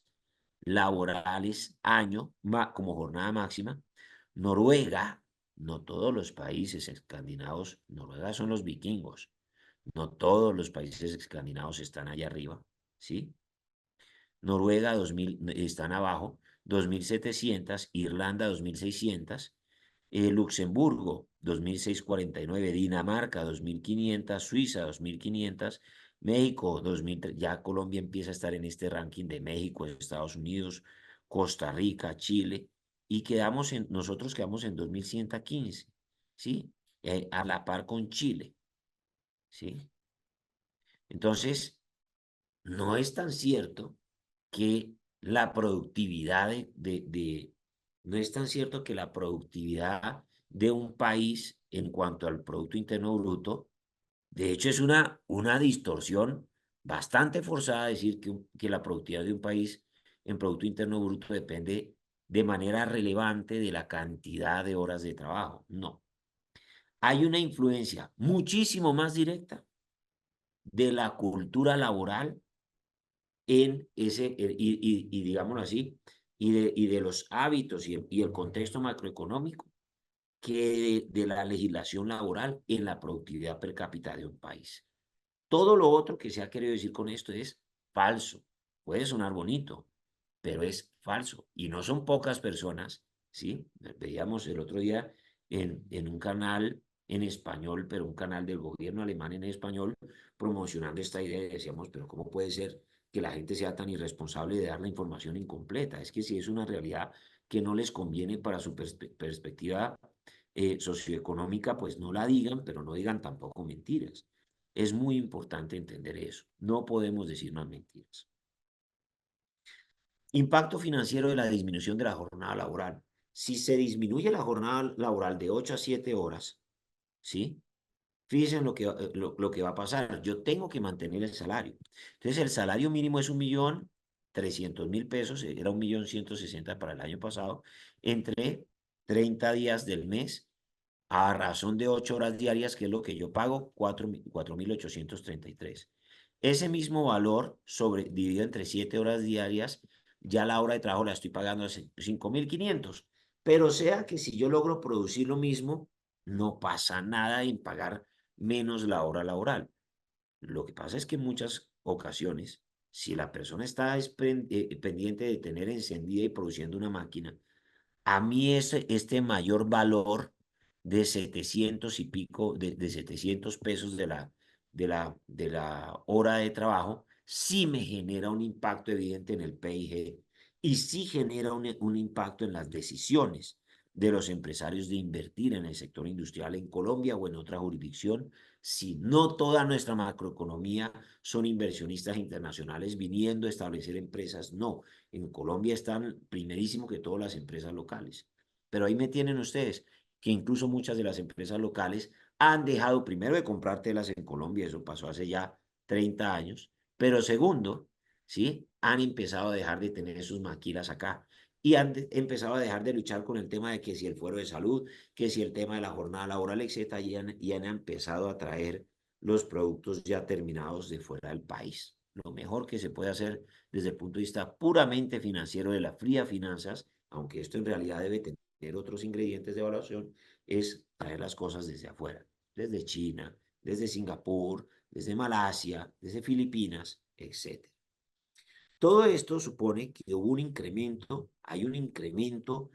laborales año como jornada máxima. Noruega, no todos los países escandinavos, Noruega son los vikingos, no todos los países escandinavos están allá arriba, ¿sí? Noruega 2000, están abajo, 2.700, Irlanda 2.600, Luxemburgo 2.649, Dinamarca 2.500, Suiza 2.500, México 2.000, ya Colombia empieza a estar en este ranking de México, Estados Unidos, Costa Rica, Chile, y nosotros quedamos en 2.115, ¿sí? A la par con Chile, ¿sí? Entonces, no es tan cierto que la productividad no es tan cierto que la productividad de un país en cuanto al Producto Interno Bruto, de hecho es una distorsión bastante forzada decir que la productividad de un país en Producto Interno Bruto depende de manera relevante de la cantidad de horas de trabajo. No. Hay una influencia muchísimo más directa de la cultura laboral en y digámoslo así, y de los hábitos y el contexto macroeconómico que de la legislación laboral en la productividad per cápita de un país. Todo lo otro que se ha querido decir con esto es falso. Puede sonar bonito, pero es falso. Y no son pocas personas, ¿sí? Veíamos el otro día en un canal en español, pero un canal del gobierno alemán en español, promocionando esta idea y decíamos, pero ¿cómo puede ser que la gente sea tan irresponsable de dar la información incompleta? Es que si es una realidad que no les conviene para su perspectiva socioeconómica, pues no la digan, pero no digan tampoco mentiras. Es muy importante entender eso. No podemos decir más mentiras. Impacto financiero de la disminución de la jornada laboral. Si se disminuye la jornada laboral de 8 a 7 horas, ¿sí? Fíjense en lo que va a pasar. Yo tengo que mantener el salario. Entonces, el salario mínimo es 1.300.000 pesos, era 1.160.000 para el año pasado, entre 30 días del mes a razón de 8 horas diarias, que es lo que yo pago, 4.833. Ese mismo valor dividido entre 7 horas diarias, ya la hora de trabajo la estoy pagando a 5.500. Pero sea que si yo logro producir lo mismo, no pasa nada en pagar menos la hora laboral. Lo que pasa es que en muchas ocasiones, si la persona está pendiente de tener encendida y produciendo una máquina, a mí este mayor valor de 700 y pico, de 700 pesos de la hora de trabajo, sí me genera un impacto evidente en el PIG y sí genera un impacto en las decisiones de los empresarios de invertir en el sector industrial en Colombia o en otra jurisdicción, si no toda nuestra macroeconomía son inversionistas internacionales viniendo a establecer empresas, no. En Colombia están primerísimo que todas las empresas locales. Pero ahí me tienen ustedes, que incluso muchas de las empresas locales han dejado primero de comprar telas en Colombia, eso pasó hace ya 30 años, pero segundo, ¿sí? Han empezado a dejar de tener sus maquilas acá y han empezado a dejar de luchar con el tema de que si el fuero de salud, que si el tema de la jornada laboral, etcétera, y han empezado a traer los productos ya terminados de fuera del país. Lo mejor que se puede hacer desde el punto de vista puramente financiero de la fría finanzas, aunque esto en realidad debe tener otros ingredientes de evaluación, es traer las cosas desde afuera, desde China, desde Singapur, desde Malasia, desde Filipinas, etc. Todo esto supone que hubo un incremento, hay un incremento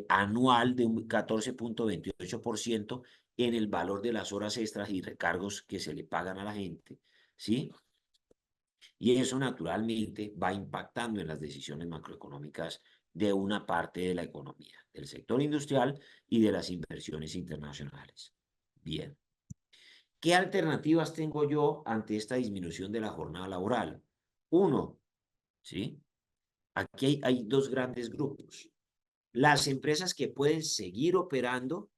anual de un 14.28% en el valor de las horas extras y recargos que se le pagan a la gente, ¿sí? Y eso naturalmente va impactando en las decisiones macroeconómicas de una parte de la economía, del sector industrial y de las inversiones internacionales. Bien, ¿qué alternativas tengo yo ante esta disminución de la jornada laboral? Uno, ¿sí? Aquí hay dos grandes grupos. Las empresas que pueden seguir operando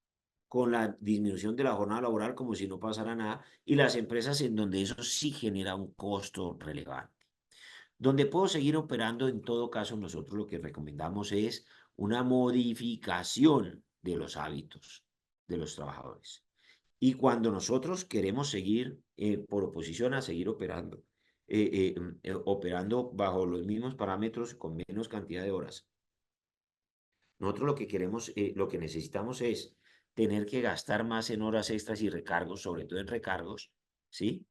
con la disminución de la jornada laboral como si no pasara nada, y las empresas en donde eso sí genera un costo relevante. Donde puedo seguir operando, en todo caso, nosotros lo que recomendamos es una modificación de los hábitos de los trabajadores. Y cuando nosotros queremos seguir, por oposición a seguir operando bajo los mismos parámetros con menos cantidad de horas, nosotros lo que queremos, lo que necesitamos es tener que gastar más en horas extras y recargos, sobre todo en recargos, ¿sí?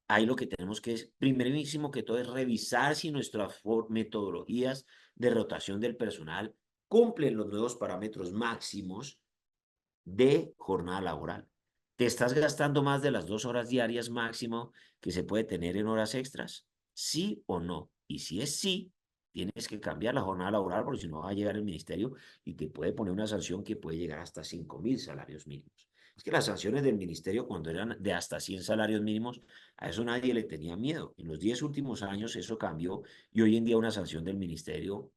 Ahí lo que tenemos que es, primerísimo que todo, es revisar si nuestras metodologías de rotación del personal cumplen los nuevos parámetros máximos de jornada laboral. ¿Te estás gastando más de las 2 horas diarias máximo que se puede tener en horas extras? ¿Sí o no? Y si es sí, tienes que cambiar la jornada laboral, porque si no va a llegar el ministerio y te puede poner una sanción que puede llegar hasta 5.000 salarios mínimos. Es que las sanciones del ministerio, cuando eran de hasta 100 salarios mínimos, a eso nadie le tenía miedo. En los 10 últimos años eso cambió, y hoy en día una sanción del ministerio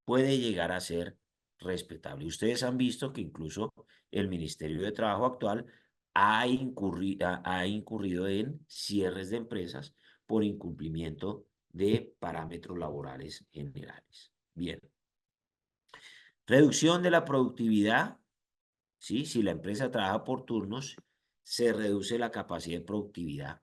puede llegar a ser respetable. Ustedes han visto que incluso el Ministerio de Trabajo actual ha incurrido en cierres de empresas por incumplimiento de parámetros laborales generales. Bien. Reducción de la productividad. ¿Sí? Si la empresa trabaja por turnos, se reduce la capacidad de productividad,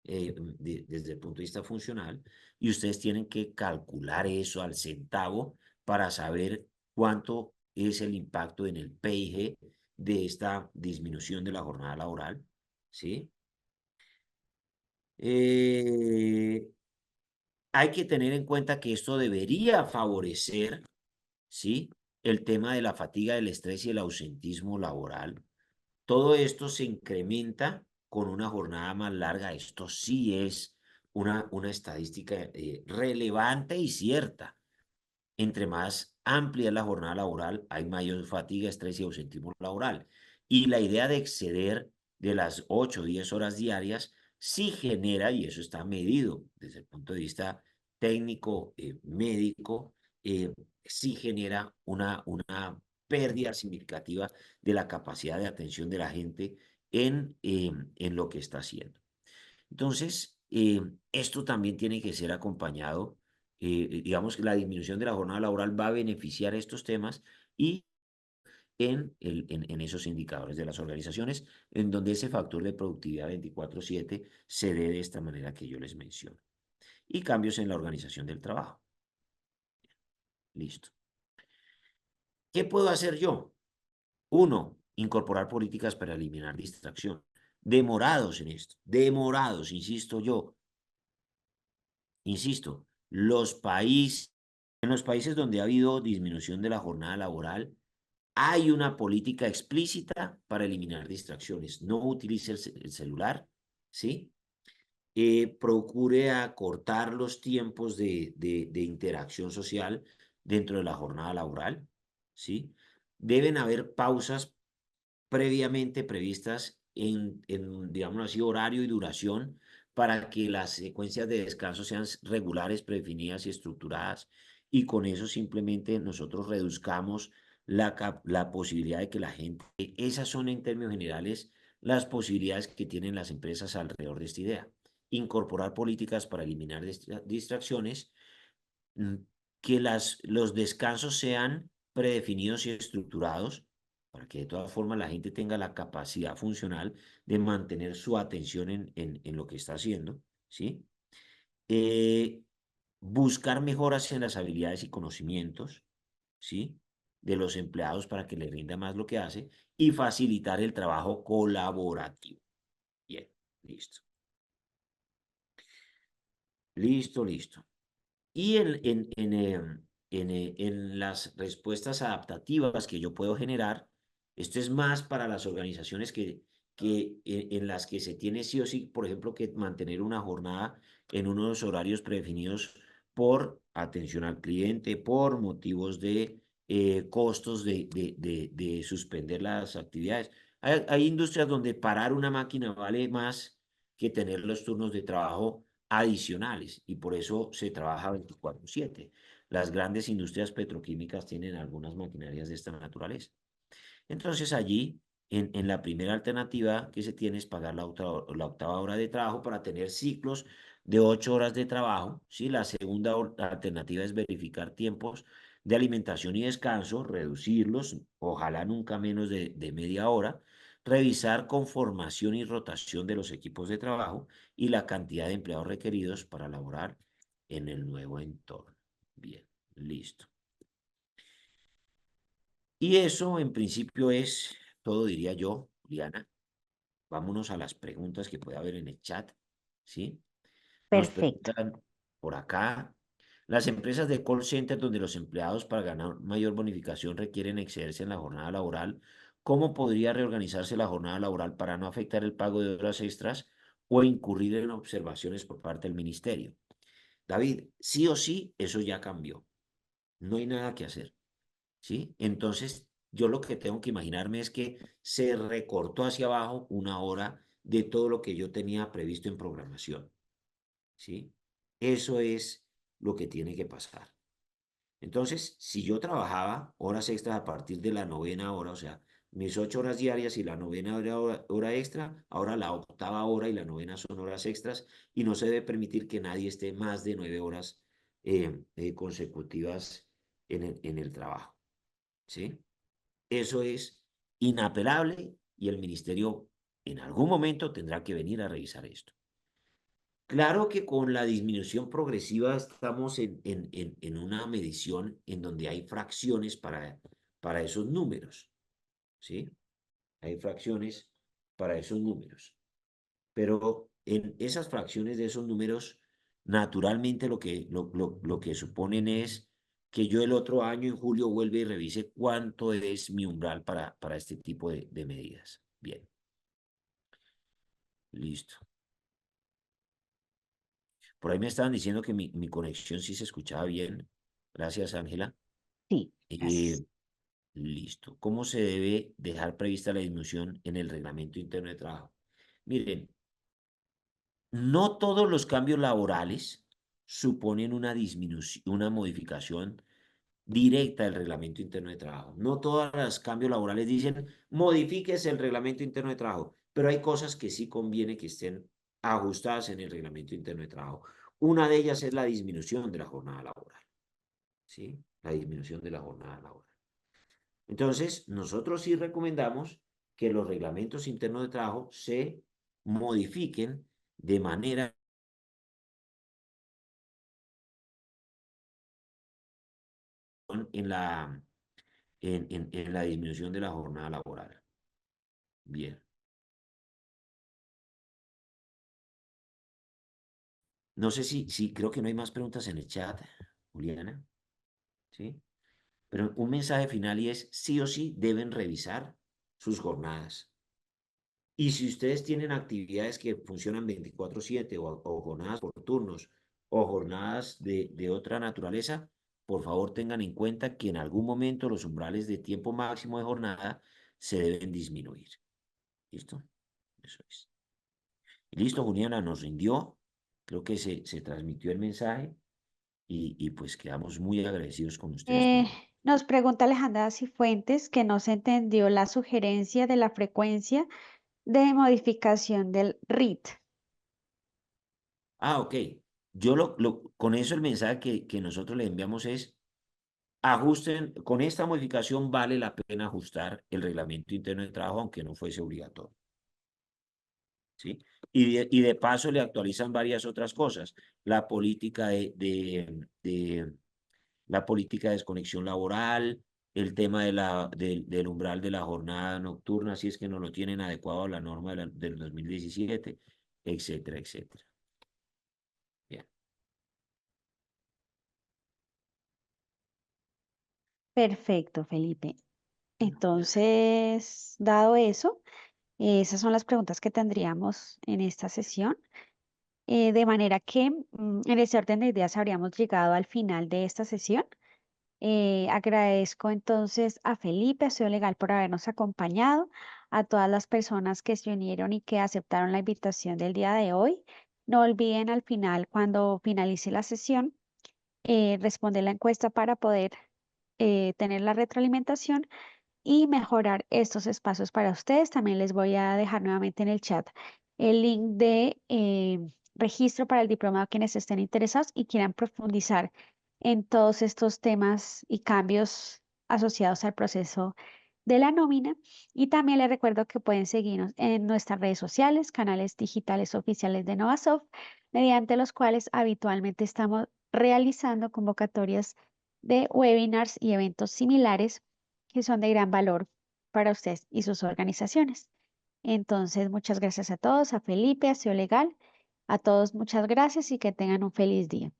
desde el punto de vista funcional, y ustedes tienen que calcular eso al centavo para saber cuánto es el impacto en el PIG de esta disminución de la jornada laboral, ¿sí? Eh, Hay que tener en cuenta que esto debería favorecer, ¿sí?, el tema de la fatiga, del estrés y el ausentismo laboral. Todo esto se incrementa con una jornada más larga. Esto sí es una estadística, relevante y cierta. Entre más amplia es la jornada laboral, hay mayor fatiga, estrés y ausentismo laboral. Y la idea de exceder de las 8 o 10 horas diarias sí genera, y eso está medido desde el punto de vista técnico, médico, sí genera una pérdida significativa de la capacidad de atención de la gente en lo que está haciendo. Entonces, esto también tiene que ser acompañado. Digamos que la disminución de la jornada laboral va a beneficiar estos temas, y en esos indicadores de las organizaciones, en donde ese factor de productividad 24/7 se dé de esta manera que yo les menciono. Y cambios en la organización del trabajo. Listo. ¿Qué puedo hacer yo? Uno, incorporar políticas para eliminar distracción. Demorados en esto, demorados, insisto, en los países donde ha habido disminución de la jornada laboral, hay una política explícita para eliminar distracciones. No utilice el celular, ¿sí? Procure acortar los tiempos de interacción social dentro de la jornada laboral, ¿sí? Deben haber pausas previamente previstas digamos así, horario y duración, para que las secuencias de descanso sean regulares, predefinidas y estructuradas, y con eso simplemente nosotros reduzcamos la posibilidad de que la gente, esas son en términos generales las posibilidades que tienen las empresas alrededor de esta idea. Incorporar políticas para eliminar distracciones, mm, que los descansos sean predefinidos y estructurados, para que de todas formas la gente tenga la capacidad funcional de mantener su atención en lo que está haciendo, ¿sí? Eh, Buscar mejoras en las habilidades y conocimientos, ¿sí?, de los empleados para que les rinda más lo que hace, y facilitar el trabajo colaborativo. Bien, listo. Listo, listo. Y en las respuestas adaptativas que yo puedo generar, esto es más para las organizaciones en las que se tiene sí o sí, por ejemplo, que mantener una jornada en unos horarios predefinidos por atención al cliente, por motivos de costos de suspender las actividades. Hay industrias donde parar una máquina vale más que tener los turnos de trabajo adicionales, y por eso se trabaja 24/7. Las grandes industrias petroquímicas tienen algunas maquinarias de esta naturaleza. Entonces allí, en la primera alternativa que se tiene, es pagar la octava hora de trabajo para tener ciclos de 8 horas de trabajo, ¿sí? La segunda alternativa es verificar tiempos de alimentación y descanso, reducirlos, ojalá nunca menos de media hora, revisar conformación y rotación de los equipos de trabajo y la cantidad de empleados requeridos para laborar en el nuevo entorno. Bien, listo. Y eso en principio es todo, diría yo, Juliana. Vámonos a las preguntas que puede haber en el chat, ¿sí? Nos Perfecto. preguntan por acá. Las empresas de call center donde los empleados para ganar mayor bonificación requieren excederse en la jornada laboral. ¿Cómo podría reorganizarse la jornada laboral para no afectar el pago de horas extras o incurrir en observaciones por parte del ministerio? David, sí o sí, eso ya cambió. No hay nada que hacer, ¿sí? Entonces, yo lo que tengo que imaginarme es que se recortó hacia abajo una hora de todo lo que yo tenía previsto en programación, ¿sí? Eso es lo que tiene que pasar. Entonces, si yo trabajaba horas extras a partir de la novena hora, o sea, mis 8 horas diarias y la novena hora extra, ahora la octava hora y la novena son horas extras y no se debe permitir que nadie esté más de 9 horas consecutivas en el trabajo, ¿sí? Eso es inapelable y el ministerio en algún momento tendrá que venir a revisar esto. Claro que con la disminución progresiva estamos en una medición en donde hay fracciones para esos números, ¿sí? Hay fracciones para esos números. Pero en esas fracciones de esos números, naturalmente lo que suponen es que yo el otro año, en julio, vuelva y revise cuánto es mi umbral para este tipo de medidas. Bien, listo. Por ahí me estaban diciendo que mi conexión sí se escuchaba bien. Gracias, Ángela. Sí, Eh, gracias. listo. ¿Cómo se debe dejar prevista la disminución en el reglamento interno de trabajo? Miren, no todos los cambios laborales suponen una disminución, una modificación directa del reglamento interno de trabajo. No todos los cambios laborales dicen modifíquese el reglamento interno de trabajo, pero hay cosas que sí conviene que estén ajustadas en el reglamento interno de trabajo. Una de ellas es la disminución de la jornada laboral, ¿sí? La disminución de la jornada laboral. Entonces, nosotros sí recomendamos que los reglamentos internos de trabajo se modifiquen de manera en en la disminución de la jornada laboral. Bien. No sé si creo que no hay más preguntas en el chat, Juliana, ¿sí? Pero un mensaje final y es, sí o sí deben revisar sus jornadas. Y si ustedes tienen actividades que funcionan 24/7 o jornadas por turnos o jornadas de otra naturaleza, por favor tengan en cuenta que en algún momento los umbrales de tiempo máximo de jornada se deben disminuir. ¿Listo? Eso es. Y listo, Juliana, nos rindió. Creo que se transmitió el mensaje y pues quedamos muy agradecidos con ustedes Eh, por... Nos pregunta Alejandra Cifuentes que no se entendió la sugerencia de la frecuencia de modificación del RIT. Ah, ok. Yo con eso el mensaje que nosotros le enviamos es, ajusten, con esta modificación vale la pena ajustar el reglamento interno de trabajo, aunque no fuese obligatorio, ¿sí? Y de paso le actualizan varias otras cosas, la política la política de desconexión laboral, el tema del umbral de la jornada nocturna, si es que no lo tienen adecuado a la norma del 2017, etcétera, etcétera. Bien. Perfecto, Felipe. Entonces, dado eso, esas son las preguntas que tendríamos en esta sesión. De manera que en ese orden de ideas habríamos llegado al final de esta sesión. Agradezco entonces a Felipe, a Estudio Legal, por habernos acompañado, a todas las personas que se unieron y que aceptaron la invitación del día de hoy. No olviden al final, cuando finalice la sesión, responder la encuesta para poder tener la retroalimentación y mejorar estos espacios para ustedes. También les voy a dejar nuevamente en el chat el link de registro para el diplomado a quienes estén interesados y quieran profundizar en todos estos temas y cambios asociados al proceso de la nómina. Y también les recuerdo que pueden seguirnos en nuestras redes sociales, canales digitales oficiales de Novasoft, mediante los cuales habitualmente estamos realizando convocatorias de webinars y eventos similares que son de gran valor para ustedes y sus organizaciones. Entonces, muchas gracias a todos, a Felipe, a SEO Legal, a todos muchas gracias y que tengan un feliz día.